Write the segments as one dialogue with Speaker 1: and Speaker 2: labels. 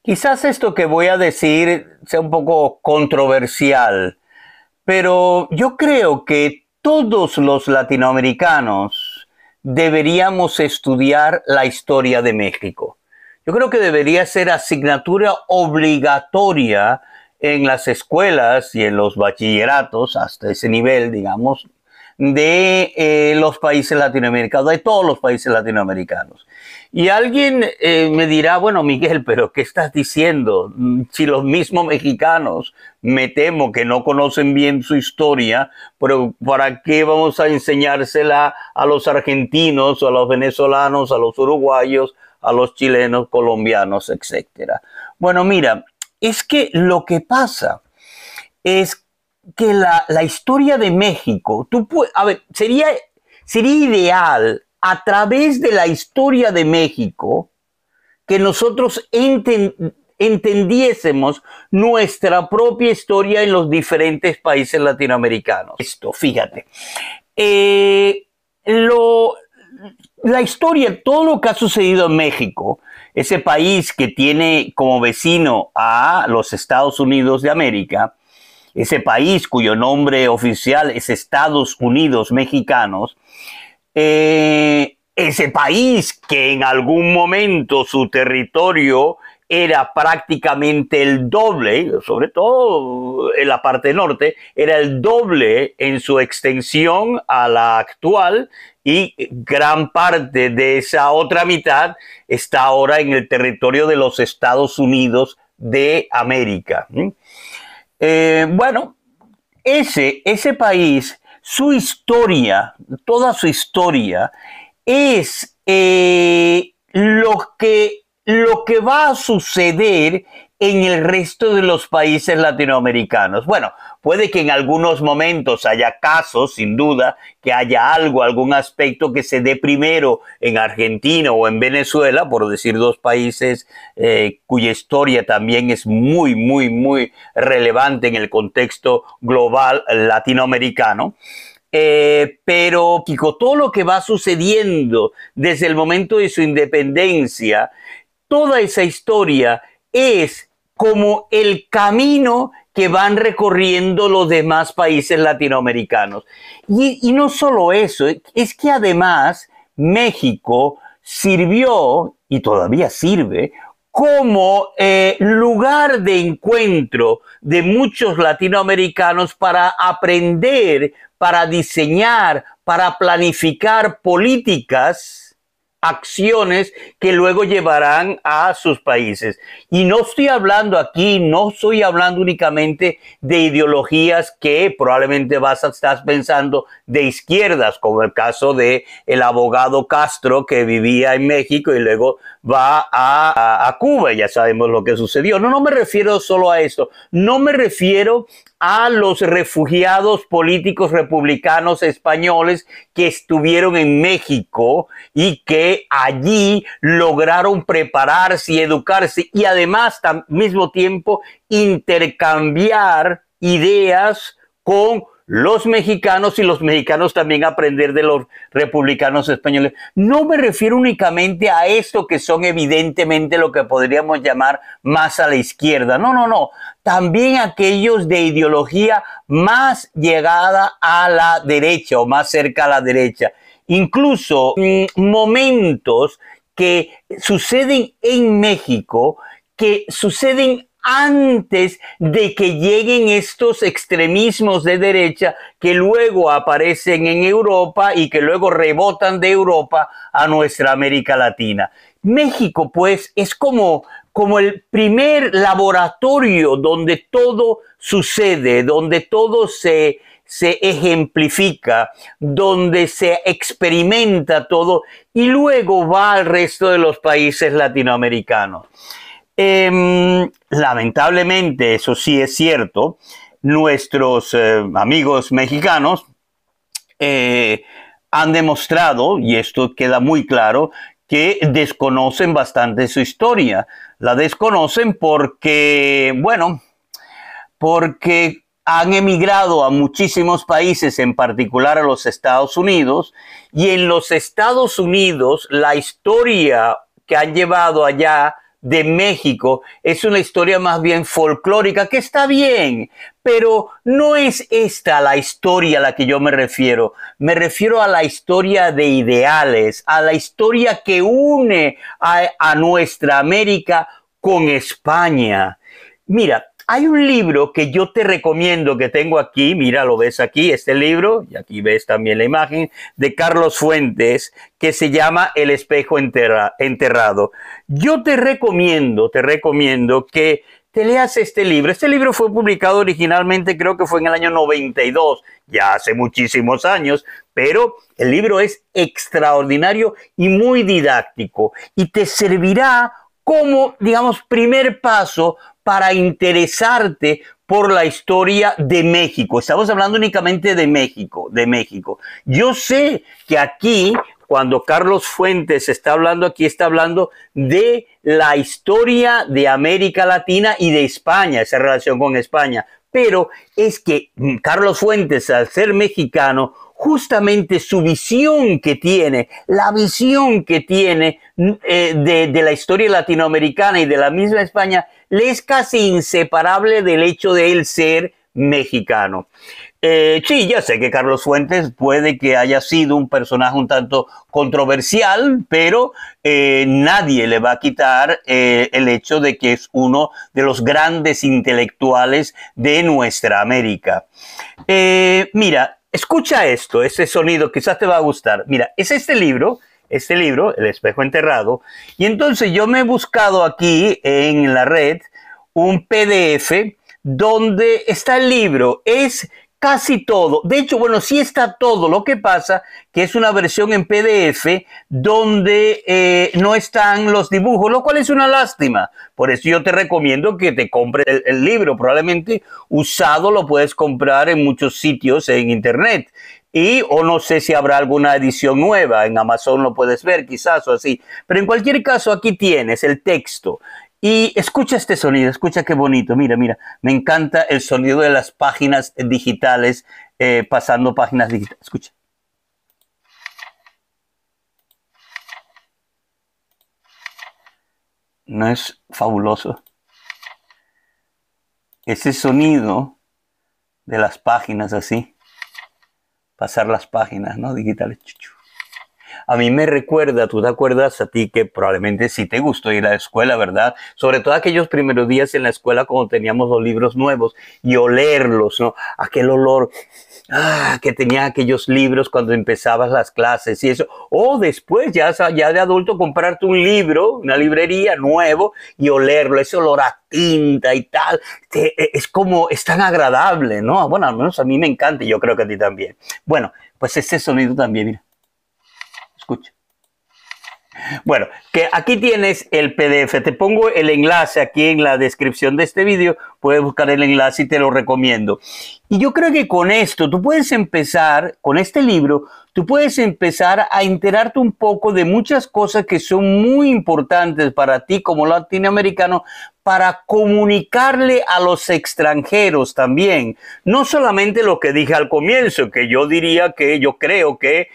Speaker 1: Quizás esto que voy a decir sea un poco controversial, pero yo creo que todos los latinoamericanos deberíamos estudiar la historia de México. Yo creo que debería ser asignatura obligatoria en las escuelas y en los bachilleratos, hasta ese nivel, digamos, de los países latinoamericanos, de todos los países latinoamericanos. Y alguien me dirá, bueno, Miguel, pero ¿qué estás diciendo? Si los mismos mexicanos, me temo que no conocen bien su historia, pero ¿para qué vamos a enseñársela a los argentinos, a los venezolanos, a los uruguayos, a los chilenos, colombianos, etcétera? Bueno, mira, es que lo que pasa es que la historia de México, a ver, sería ideal a través de la historia de México que nosotros entendiésemos nuestra propia historia en los diferentes países latinoamericanos. Esto, fíjate, la historia, todo lo que ha sucedido en México, ese país que tiene como vecino a los Estados Unidos de América, ese país cuyo nombre oficial es Estados Unidos Mexicanos, ese país que en algún momento su territorio era prácticamente el doble, sobre todo en la parte norte, era el doble en su extensión a la actual, y gran parte de esa otra mitad está ahora en el territorio de los Estados Unidos de América. Bueno, ese país, su historia, toda su historia, es lo que va a suceder en el resto de los países latinoamericanos. Bueno, puede que en algunos momentos haya casos, sin duda, que haya algún aspecto que se dé primero en Argentina o en Venezuela, por decir dos países cuya historia también es muy, muy, muy relevante en el contexto global latinoamericano. Pero todo lo que va sucediendo desde el momento de su independencia, toda esa historia es como el camino que van recorriendo los demás países latinoamericanos. Y no solo eso, es que además México sirvió, y todavía sirve, como lugar de encuentro de muchos latinoamericanos para aprender, para diseñar, para planificar políticas, acciones que luego llevarán a sus países. Y no estoy hablando únicamente de ideologías que probablemente estás pensando de izquierdas, como el caso de el abogado Castro, que vivía en México y luego va a Cuba. Ya sabemos lo que sucedió. No me refiero solo a esto. No me refiero a los refugiados políticos republicanos españoles que estuvieron en México y que allí lograron prepararse y educarse y además al mismo tiempo intercambiar ideas con los mexicanos y los mexicanos también aprender de los republicanos españoles. No me refiero únicamente a esto que son evidentemente lo que podríamos llamar más a la izquierda. No. También aquellos de ideología más llegada a la derecha o más cerca a la derecha. Incluso momentos que suceden en México, que suceden antes de que lleguen estos extremismos de derecha que luego aparecen en Europa y que luego rebotan de Europa a nuestra América Latina. México, pues, es como el primer laboratorio donde todo sucede, donde todo se ejemplifica, donde se experimenta todo y luego va al resto de los países latinoamericanos. Lamentablemente, eso sí es cierto, nuestros amigos mexicanos han demostrado, y esto queda muy claro, que desconocen bastante su historia. La desconocen porque han emigrado a muchísimos países, en particular a los Estados Unidos, y en los Estados Unidos la historia que han llevado allá de México es una historia más bien folclórica, que está bien, pero no es esta la historia a la que yo me refiero. Me refiero a la historia de ideales, a la historia que une a nuestra América con España. Mira, hay un libro que yo te recomiendo que tengo aquí, mira, lo ves aquí, este libro, y aquí ves también la imagen, de Carlos Fuentes, que se llama El espejo enterrado. Yo te recomiendo que te leas este libro. Este libro fue publicado originalmente, creo que fue en el año 92, ya hace muchísimos años, pero el libro es extraordinario y muy didáctico y te servirá como, digamos, primer paso para interesarte por la historia de México. Estamos hablando únicamente de México, de México. Yo sé que aquí, cuando Carlos Fuentes está hablando aquí, está hablando de la historia de América Latina y de España, esa relación con España. Pero es que Carlos Fuentes, al ser mexicano, justamente su visión que tiene, la visión que tiene de la historia latinoamericana y de la misma España, le es casi inseparable del hecho de él ser mexicano. Sí, ya sé que Carlos Fuentes puede que haya sido un personaje un tanto controversial, pero nadie le va a quitar el hecho de que es uno de los grandes intelectuales de nuestra América. Mira, escucha esto, ese sonido quizás te va a gustar. Mira, es este libro, El espejo enterrado, y entonces yo me he buscado aquí en la red un PDF donde está el libro, es casi todo, de hecho, bueno, sí está todo, lo que pasa que es una versión en PDF donde no están los dibujos, lo cual es una lástima. Por eso yo te recomiendo que te compres el libro, probablemente usado lo puedes comprar en muchos sitios en internet. O no sé si habrá alguna edición nueva, en Amazon lo puedes ver quizás o así, pero en cualquier caso aquí tienes el texto. Y escucha este sonido, escucha qué bonito, mira, mira, me encanta el sonido de las páginas digitales, pasando páginas digitales, escucha. ¿No es fabuloso? Ese sonido de las páginas así, pasar las páginas, ¿no? Digitales. A mí me recuerda, tú te acuerdas a ti que probablemente sí te gustó ir a la escuela, ¿verdad? Sobre todo aquellos primeros días en la escuela cuando teníamos los libros nuevos y olerlos, ¿no? Aquel olor que tenía aquellos libros cuando empezabas las clases y eso. O después, ya de adulto, comprarte un libro, una librería nuevo y olerlo, ese olor a tinta y tal. Es tan agradable, ¿no? Bueno, al menos a mí me encanta y yo creo que a ti también. Bueno, pues ese sonido también, mira. Escucha. Bueno, que aquí tienes el PDF. Te pongo el enlace aquí en la descripción de este vídeo. Puedes buscar el enlace y te lo recomiendo. Y yo creo que con esto tú puedes empezar, con este libro, tú puedes empezar a enterarte un poco de muchas cosas que son muy importantes para ti como latinoamericano, para comunicarle a los extranjeros también. No solamente lo que dije al comienzo, que yo creo que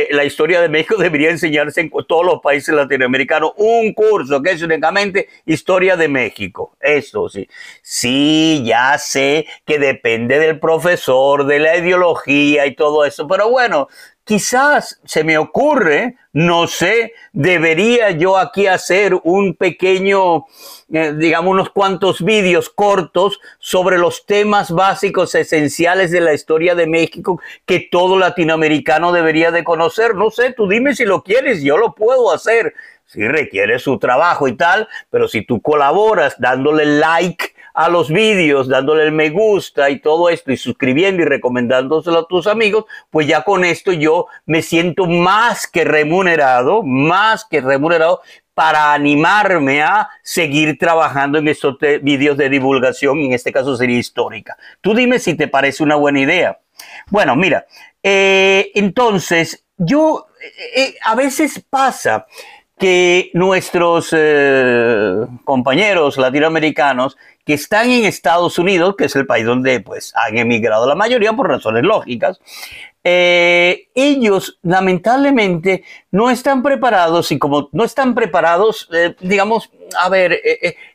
Speaker 1: la historia de México debería enseñarse en todos los países latinoamericanos. Un curso que es únicamente historia de México. Eso sí. Sí, ya sé que depende del profesor, de la ideología y todo eso, pero bueno, quizás se me ocurre, no sé, debería yo aquí hacer un pequeño, digamos, unos cuantos vídeos cortos sobre los temas básicos esenciales de la historia de México que todo latinoamericano debería de conocer. No sé, tú dime si lo quieres, yo lo puedo hacer. Sí requiere su trabajo y tal, pero si tú colaboras dándole like a los vídeos, dándole el me gusta y todo esto y suscribiendo y recomendándoselo a tus amigos, pues ya con esto yo me siento más que remunerado para animarme a seguir trabajando en estos vídeos de divulgación, en este caso sería histórica. Tú dime si te parece una buena idea. Bueno, mira, entonces yo a veces pasa que nuestros compañeros latinoamericanos que están en Estados Unidos, que es el país donde pues han emigrado la mayoría por razones lógicas, ellos lamentablemente no están preparados y como no están preparados, digamos,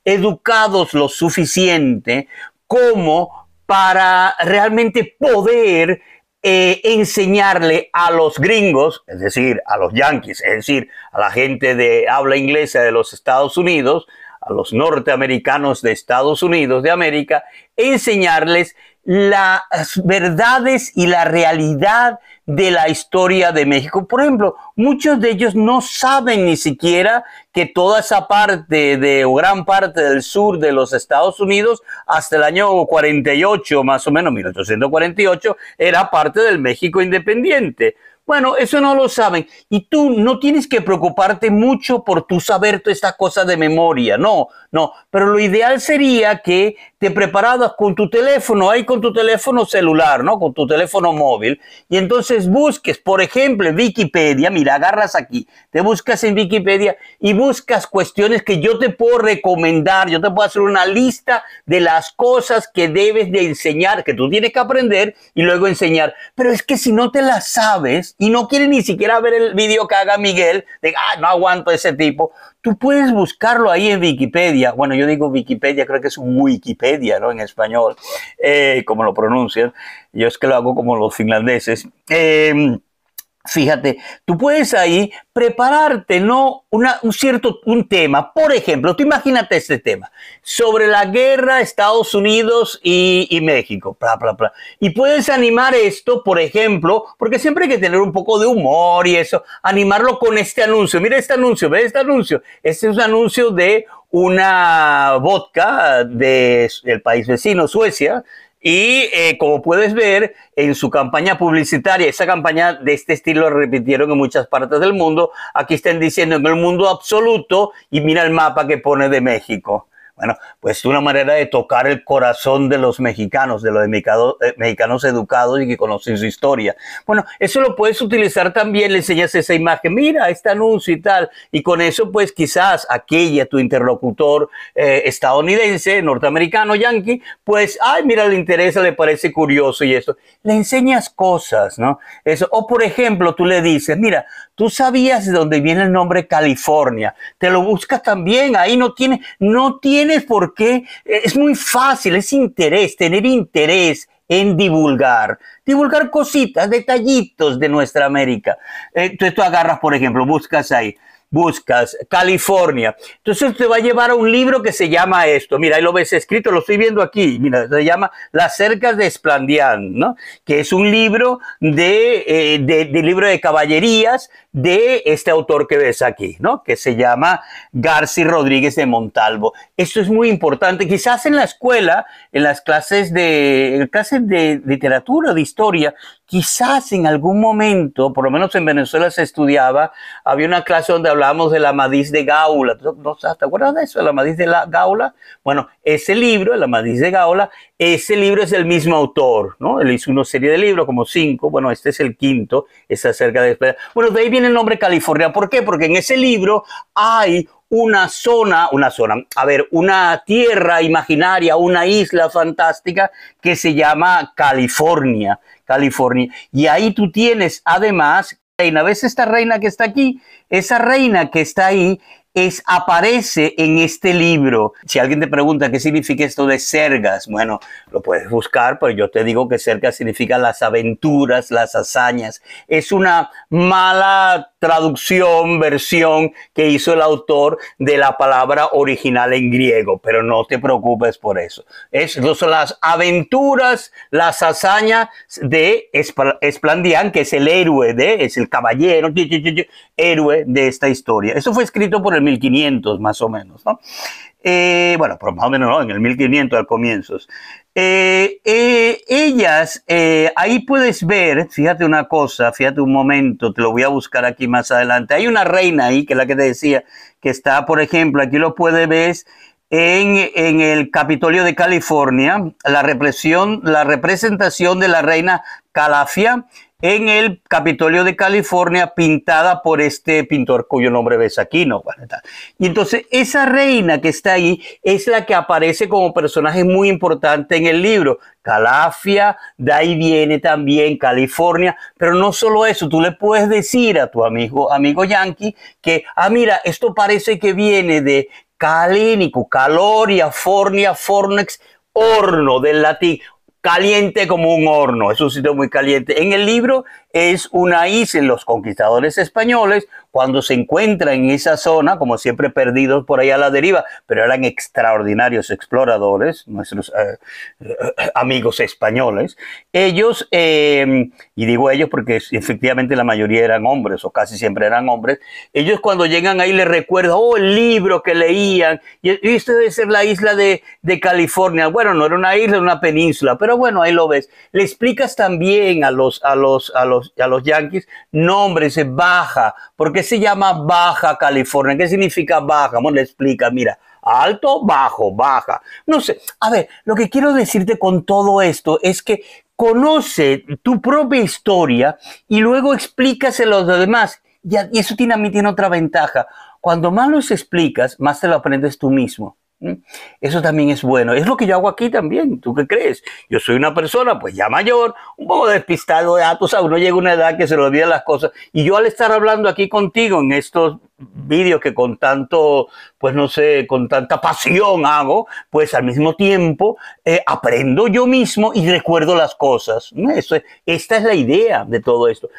Speaker 1: educados lo suficiente como para realmente poder enseñarle a los gringos, es decir, a los yanquis, es decir, a la gente de habla inglesa de los Estados Unidos, a los norteamericanos de Estados Unidos de América, enseñarles las verdades y la realidad de la historia de México. Por ejemplo, muchos de ellos no saben ni siquiera que toda esa parte o gran parte del sur de los Estados Unidos hasta el año 48, más o menos 1848, era parte del México independiente. Bueno, eso no lo saben. Y tú no tienes que preocuparte mucho por tú saber toda esta cosa de memoria. No. Pero lo ideal sería que te prepararas con tu teléfono, ahí con tu teléfono celular, ¿no? Con tu teléfono móvil. Y entonces busques, por ejemplo, en Wikipedia. Mira, agarras aquí, te buscas en Wikipedia y buscas cuestiones que yo te puedo recomendar. Yo te puedo hacer una lista de las cosas que debes de enseñar, que tú tienes que aprender y luego enseñar. Pero es que si no te las sabes, y no quiere ni siquiera ver el video que haga Miguel, de, no aguanto a ese tipo, tú puedes buscarlo ahí en Wikipedia. Bueno, yo digo Wikipedia, creo que es un Wikipedia, ¿no? En español, como lo pronuncian. Yo es que lo hago como los finlandeses. Fíjate, tú puedes ahí prepararte, ¿no? Un tema. Por ejemplo, tú imagínate este tema sobre la guerra Estados Unidos y México, bla, bla, bla. Y puedes animar esto, por ejemplo, porque siempre hay que tener un poco de humor y eso, animarlo con este anuncio. Mira este anuncio, ve este anuncio. Este es un anuncio de una vodka del país vecino, Suecia. Y como puedes ver en su campaña publicitaria, esa campaña de este estilo la repitieron en muchas partes del mundo. Aquí están diciendo en el mundo absoluto y mira el mapa que pone de México. Bueno, pues una manera de tocar el corazón de los mexicanos, de los mexicanos educados y que conocen su historia. Bueno, eso lo puedes utilizar también, le enseñas esa imagen, mira este anuncio y tal, y con eso pues quizás tu interlocutor estadounidense, norteamericano, yankee, pues, mira, le interesa, le parece curioso y eso. Le enseñas cosas, ¿no? Eso. O por ejemplo, tú le dices, mira, tú sabías de dónde viene el nombre California, te lo buscas también, ahí no tienes por qué, es muy fácil, es tener interés en divulgar cositas, detallitos de nuestra América. Entonces tú agarras, por ejemplo, buscas California. Entonces te va a llevar a un libro que se llama esto. Mira, ahí lo ves escrito, lo estoy viendo aquí. Mira, se llama Las cercas de Esplandián, ¿no? Que es un libro libro de caballerías de este autor que ves aquí, ¿no? Que se llama Garci Rodríguez de Montalvo. Esto es muy importante. Quizás en la escuela, en las clases de literatura, de historia, quizás en algún momento, por lo menos en Venezuela se estudiaba, había una clase donde hablábamos de la Amadís de Gaula. ¿Te acuerdas de eso? La Amadís de Gaula. Bueno, ese libro, la Amadís de Gaula, ese libro es del mismo autor, ¿no? Él hizo una serie de libros, como 5, bueno, este es el quinto, es acerca de... Bueno, de ahí viene el nombre California. ¿Por qué? Porque en ese libro hay una tierra imaginaria, una isla fantástica que se llama California. Y ahí tú tienes, además, ¿ves esta reina que está aquí? Esa reina que está ahí aparece en este libro. Si alguien te pregunta qué significa esto de Sergas, bueno, lo puedes buscar, pero yo te digo que Sergas significa las aventuras, las hazañas. Es una mala versión que hizo el autor de la palabra original en griego, pero no te preocupes por eso. Son las aventuras, las hazañas de Esplandián, que es el héroe es el caballero, héroe de esta historia. Eso fue escrito por el 1500 más o menos, ¿no? Bueno, pero más o menos no, en el 1500 al comienzo. Ellas, ahí puedes ver, fíjate una cosa, fíjate un momento, te lo voy a buscar aquí más adelante. Hay una reina ahí, que es la que te decía, que está, por ejemplo, aquí lo puedes ver en el Capitolio de California, la representación de la reina Calafia en el Capitolio de California, pintada por este pintor cuyo nombre ves aquí, ¿no? Bueno, y entonces esa reina que está ahí es la que aparece como personaje muy importante en el libro. Calafia, de ahí viene también California, pero no solo eso, tú le puedes decir a tu amigo yankee que, mira, esto parece que viene de calínico, caloria, fornia, fornex, horno del latín, caliente como un horno, es un sitio muy caliente. En el libro es una isla, los conquistadores españoles, cuando se encuentran en esa zona, como siempre perdidos por ahí a la deriva, pero eran extraordinarios exploradores, nuestros amigos españoles, ellos, y digo ellos porque efectivamente la mayoría eran hombres, o casi siempre eran hombres, ellos cuando llegan ahí les recuerdan, el libro que leían, y esto debe ser la isla de California. Bueno, no era una isla, era una península, pero bueno, ahí lo ves. Le explicas también a los yanquis nombres, Baja, ¿por qué se llama Baja California? ¿Qué significa Baja? Bueno, le explica, mira, alto, bajo, baja. No sé, a ver, lo que quiero decirte con todo esto es que conoce tu propia historia y luego explícaselo a los demás. Y eso también tiene otra ventaja. Cuando más los explicas, más te lo aprendes tú mismo. Eso también es bueno. Es lo que yo hago aquí también. ¿Tú qué crees? Yo soy una persona pues ya mayor, un poco despistado, tú sabes, uno llega a una edad que se le olvidan las cosas. Y yo al estar hablando aquí contigo en estos vídeos que con tanto, pues no sé, con tanta pasión hago, pues al mismo tiempo aprendo yo mismo y recuerdo las cosas. Esta es la idea de todo esto.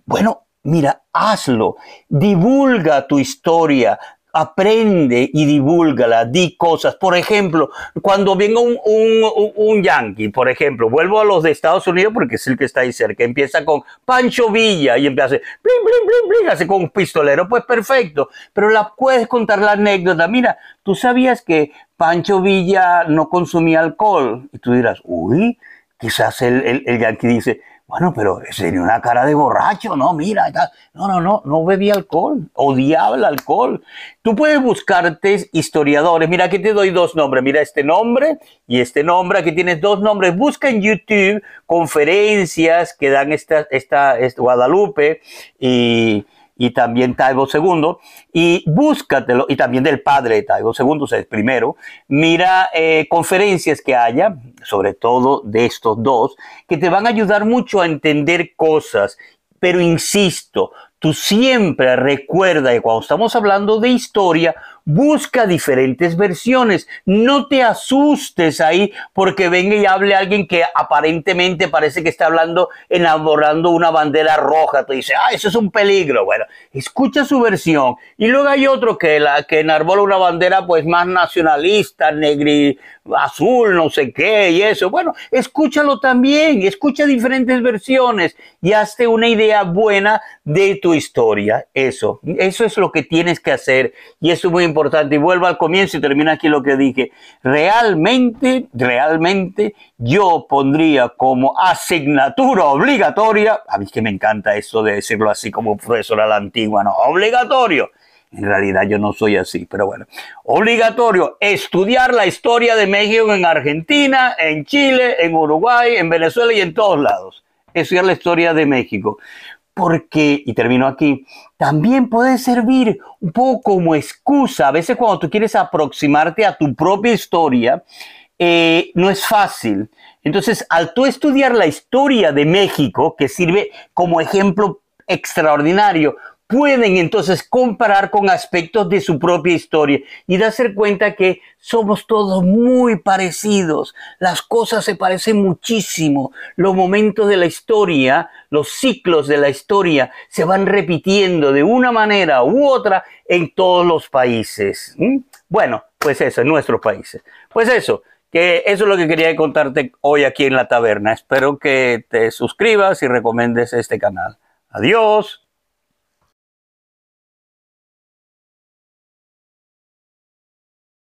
Speaker 1: Bueno, mira, hazlo, divulga tu historia, aprende y divúlgala, di cosas. Por ejemplo, cuando venga un yankee, por ejemplo, vuelvo a los de Estados Unidos porque es el que está ahí cerca, empieza con Pancho Villa y empieza a hacer bling, bling, bling, bling, hace con un pistolero, pues perfecto, pero puedes contar la anécdota. Mira, ¿tú sabías que Pancho Villa no consumía alcohol? Y tú dirás, uy, quizás el yankee dice, bueno, pero tenía una cara de borracho, ¿no? Mira, no bebía alcohol, odiaba el alcohol. Tú puedes buscarte historiadores. Mira, aquí te doy dos nombres. Mira este nombre y este nombre. Aquí tienes dos nombres. Busca en YouTube conferencias que dan esta Guadalupe y también Taibo II, y búscatelo, y también del padre de Taibo II, o sea, el primero. Mira conferencias que haya, sobre todo de estos dos, que te van a ayudar mucho a entender cosas, pero insisto, tú siempre recuerda que cuando estamos hablando de historia, busca diferentes versiones. No te asustes ahí porque venga y hable alguien que aparentemente parece que está elaborando una bandera roja. Te dice, eso es un peligro. Bueno, escucha su versión. Y luego hay otro que enarbola una bandera pues más nacionalista, negri, azul, no sé qué y eso. Bueno, escúchalo también. Escucha diferentes versiones y hazte una idea buena de tu historia. Eso es lo que tienes que hacer y eso es muy importante. Y vuelvo al comienzo y termino aquí lo que dije. Realmente yo pondría como asignatura obligatoria, a mí es que me encanta eso de decirlo así como profesor a la antigua, no, obligatorio. En realidad yo no soy así, pero bueno. Obligatorio estudiar la historia de México en Argentina, en Chile, en Uruguay, en Venezuela y en todos lados. Estudiar la historia de México. Porque, y termino aquí, también puede servir un poco como excusa. A veces cuando tú quieres aproximarte a tu propia historia, no es fácil. Entonces, al tú estudiar la historia de México, que sirve como ejemplo extraordinario, pueden entonces comparar con aspectos de su propia historia y darse cuenta que somos todos muy parecidos. Las cosas se parecen muchísimo. Los momentos de la historia, los ciclos de la historia se van repitiendo de una manera u otra en todos los países. Bueno, pues eso, en nuestros países. Pues eso. Que eso es lo que quería contarte hoy aquí en la taberna. Espero que te suscribas y recomiendes este canal. Adiós.